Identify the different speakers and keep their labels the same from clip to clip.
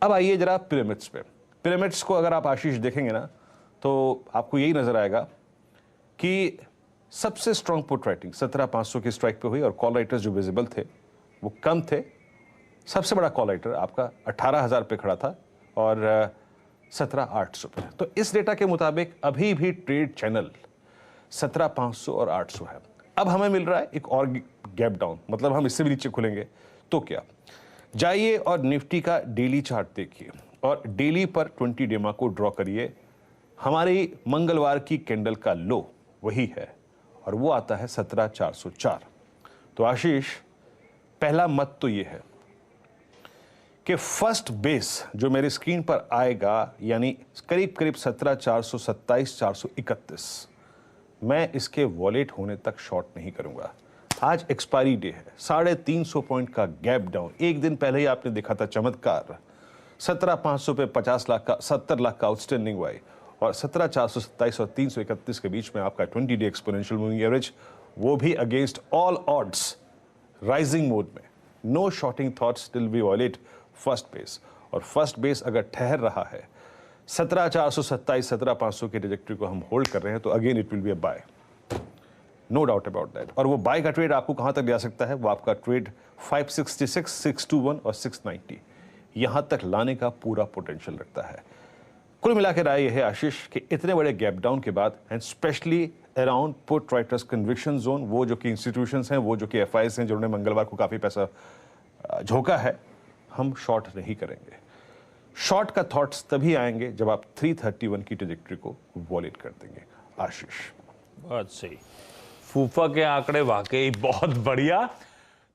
Speaker 1: अब आइए जरा पिरामिड्स पे। पिरामिड्स को अगर आप आशीष देखेंगे ना तो आपको यही नजर आएगा कि सबसे स्ट्रॉन्ग पुट राइटिंग 17,500 की स्ट्राइक पे हुई और कॉल राइटर्स जो विजिबल थे वो कम थे। सबसे बड़ा कॉल राइटर आपका 18,000 पे खड़ा था और 17,800 पे। तो इस डेटा के मुताबिक अभी भी ट्रेड चैनल 17,500 और 800 है। अब हमें मिल रहा है एक और गैप डाउन, मतलब हम इससे भी नीचे खुलेंगे तो क्या। जाइए और निफ्टी का डेली चार्ट देखिए और डेली पर 20 डेमा को ड्रॉ करिए। हमारी मंगलवार की कैंडल का लो वही है और वो आता है 17,404। तो आशीष, पहला मत तो ये है कि फर्स्ट बेस जो मेरी स्क्रीन पर आएगा यानी करीब करीब 17,427 431, मैं इसके वॉलेट होने तक शॉर्ट नहीं करूंगा। आज एक्सपायरी डे है, 350 पॉइंट का गैप डाउन। एक दिन पहले ही आपने देखा था चमत्कार, 17,500 पे 50 लाख का 70 लाख का आउटस्टैंडिंग वाई और 17,427 और 331 के बीच में आपका 20 डे एक्सपोनेंशियल मूविंग एवरेज, वो भी against all odds rising mode में। No shorting thoughts till we violate first base, और फर्स्ट बेस अगर ठहर रहा है 17,427 17,500 की ट्रैजेक्टरी को हम होल्ड कर रहे हैं तो again it will be a buy, no doubt about that. और वो बाय का ट्रेड आपको कहां तक ले जा सकता है, वो आपका ट्रेड 566 621 और 690 यहां तक लाने का पूरा पोटेंशियल रखता है। कुल मिलाकर राय यह है आशीष कि इतने बड़े गैप डाउन के बाद and specially around put writers conviction zone, वो जो कि इंस्टीट्यूशंस हैं, वो जो कि एफआईएस हैं जिन्होंने मंगलवार को काफी पैसा झोंका है, हम शॉर्ट नहीं करेंगे। शॉर्ट का थॉट्स तभी आएंगे जब आप 331 की ट्रैजेक्टरी को वॉलेट कर देंगे। आशीष,
Speaker 2: बहुत सही। फूफा के आंकड़े वाकई बहुत बढ़िया।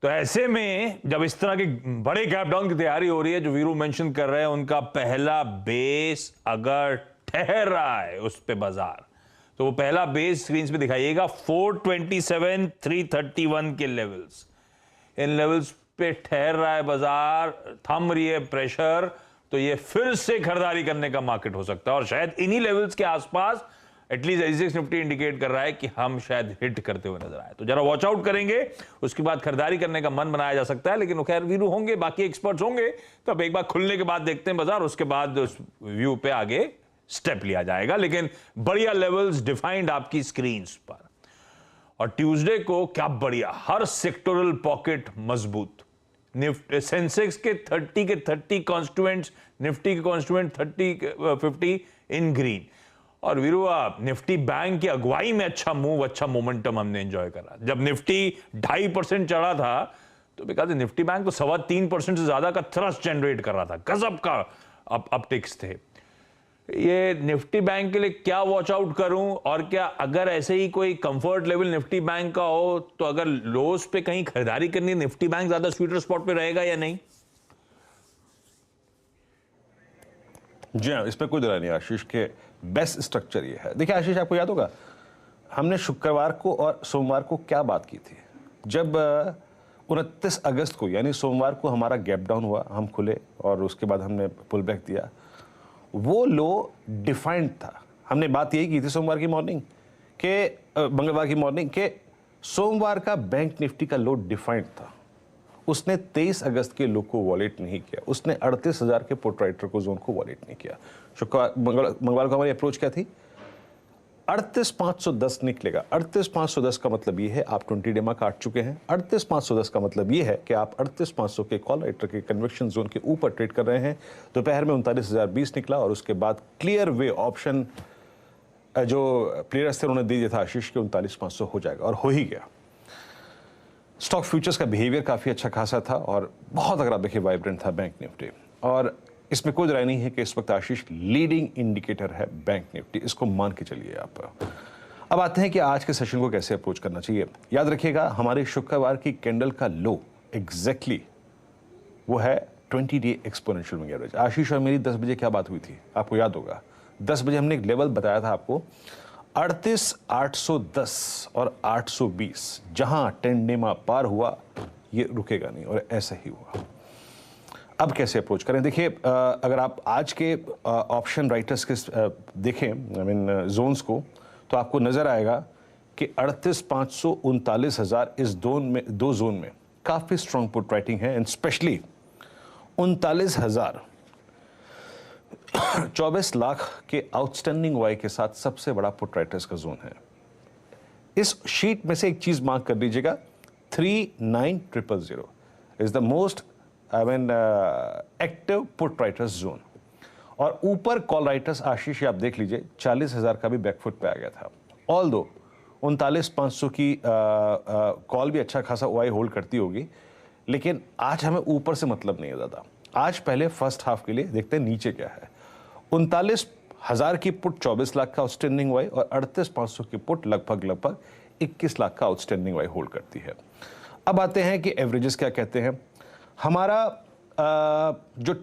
Speaker 2: तो ऐसे में जब इस तरह के बड़े गैप डाउन की तैयारी हो रही है, जो वीरू मेंशन कर रहे हैं, उनका पहला बेस अगर ठहर रहा है उस पे बाजार, तो वो पहला बेस स्क्रीन पे दिखाइएगा 427 331 के लेवल्स। इन लेवल्स पे ठहर रहा है बाजार, थम रही है प्रेशर, तो ये फिर से खरीदारी करने का मार्केट हो सकता है और शायद इन्हीं लेवल्स के आसपास एटलीस्ट एसजीएक्स निफ्टी इंडिकेट कर रहा है कि हम शायद हिट करते हुए नजर आए। तो जरा वॉच आउट करेंगे, उसके बाद खरीदारी करने का मन बनाया जा सकता है। लेकिन खैर वीरू होंगे, बाकी एक्सपर्ट्स होंगे, तो अब एक बार खुलने के बाद देखते हैं बाजार, उसके बाद उस व्यू पे आगे स्टेप लिया जाएगा। लेकिन बढ़िया लेवल्स डिफाइंड आपकी स्क्रीन पर। और ट्यूसडे को क्या बढ़िया, हर सेक्टोरल पॉकेट मजबूत। सेंसेक्स के 30 कॉन्स्टिट्यूएंट्स, निफ्टी के कॉन्स्टिट्यूएंट 50 इन ग्रीन। और वीरू, निफ्टी बैंक की अगुवाई में अच्छा मूव, अच्छा मोमेंटम हमने एंजॉय करा। जब निफ्टी 2.5% चढ़ा था तो बिकॉज निफ्टी बैंक तो 3.25% से ज्यादा का थ्रस्ट जनरेट कर रहा था, गजब का अपटिक्स थे। ये निफ्टी बैंक के लिए क्या वॉच आउट करूं, और क्या अगर ऐसे ही कोई कंफर्ट लेवल निफ्टी बैंक का हो तो अगर लोस पे कहीं खरीदारी करनी, निफ्टी बैंक ज्यादा स्वीटर स्पॉट पे रहेगा या नहीं?
Speaker 1: जी हाँ, इस पर कोई दरार नहीं आशीष के बेस्ट स्ट्रक्चर ये है। देखिए आशीष, आपको याद होगा हमने शुक्रवार को और सोमवार को क्या बात की थी। जब 29 अगस्त को यानी सोमवार को हमारा गैप डाउन हुआ, हम खुले और उसके बाद हमने पुल बैक दिया, वो लो डिफाइंड था। हमने बात यही की थी सोमवार की मॉर्निंग के, मंगलवार की मॉर्निंग के, सोमवार का बैंक निफ्टी का लो डिफाइंड था। उसने 23 अगस्त के लो को वॉलेट नहीं किया, उसने 38,000 के पुट राइटर को जोन को वॉलेट नहीं किया। शुक्रवार मंगलवार को हमारी अप्रोच क्या थी, 38,510 निकलेगा। 38,510 का मतलब ये है आप 20 डेमा काट चुके हैं। 38,510 का मतलब ये है कि आप 38,500 के कॉल राइटर के कन्विक्शन जोन के ऊपर ट्रेड कर रहे हैं। दोपहर में 39,020 निकला और उसके बाद क्लियर वे ऑप्शन जो प्लेयर्स थे उन्होंने दे दिया था आशीष के 39,500 हो जाएगा, और हो ही गया। स्टॉक फ्यूचर्स का बिहेवियर काफी अच्छा खासा था और बहुत, अगर आप देखिए, वाइब्रेंट था बैंक निफ्टी। और इसमें कोई राय नहीं है कि इस वक्त आशीष लीडिंग इंडिकेटर है बैंक निफ्टी, इसको मान के चलिए आप। अब आते हैं कि आज के सेशन को कैसे अप्रोच करना चाहिए। याद रखिएगा हमारे शुक्रवार की कैंडल का लो एग्जैक्टली वो है 20 डे एक्सपोनेंशियल मूविंग एवरेज। आशीष और मेरी 10 बजे क्या बात हुई थी, आपको याद होगा। 10 बजे हमने एक लेवल बताया था आपको, 38,810 और 820, जहां 10 डेमा पार हुआ ये रुकेगा नहीं, और ऐसा ही हुआ। अब कैसे अप्रोच करें, देखिए अगर आप आज के ऑप्शन राइटर्स के देखें, आई मीन जोन्स को, तो आपको नजर आएगा कि 38,500 39,000 इस दो जोन में काफी स्ट्रॉन्ग पुट राइटिंग है। एंड स्पेशली 39,000 24 लाख के आउटस्टैंडिंग वाई के साथ सबसे बड़ा पुट राइटर्स का जोन है। इस शीट में से एक चीज मार्क कर लीजिएगा, 39000 is the most active put writers zone. और ऊपर कॉल राइटर्स आशीष आप देख लीजिए 40,000 का भी बैकफुट पे आ गया था। ऑल दो 39,500 की कॉल भी अच्छा खासा ओआई होल्ड करती होगी, लेकिन आज हमें ऊपर से मतलब नहीं है ज़्यादा। आज पहले फर्स्ट हाफ के लिए देखते हैं नीचे क्या है। 39,000 की पुट 24 लाख का आउटस्टैंडिंग वाई और 38,500 की पुट लगभग 21 लाख का आउटस्टैंडिंग वाई होल्ड करती है। अब आते हैं कि एवरेजेस क्या कहते हैं। हमारा जो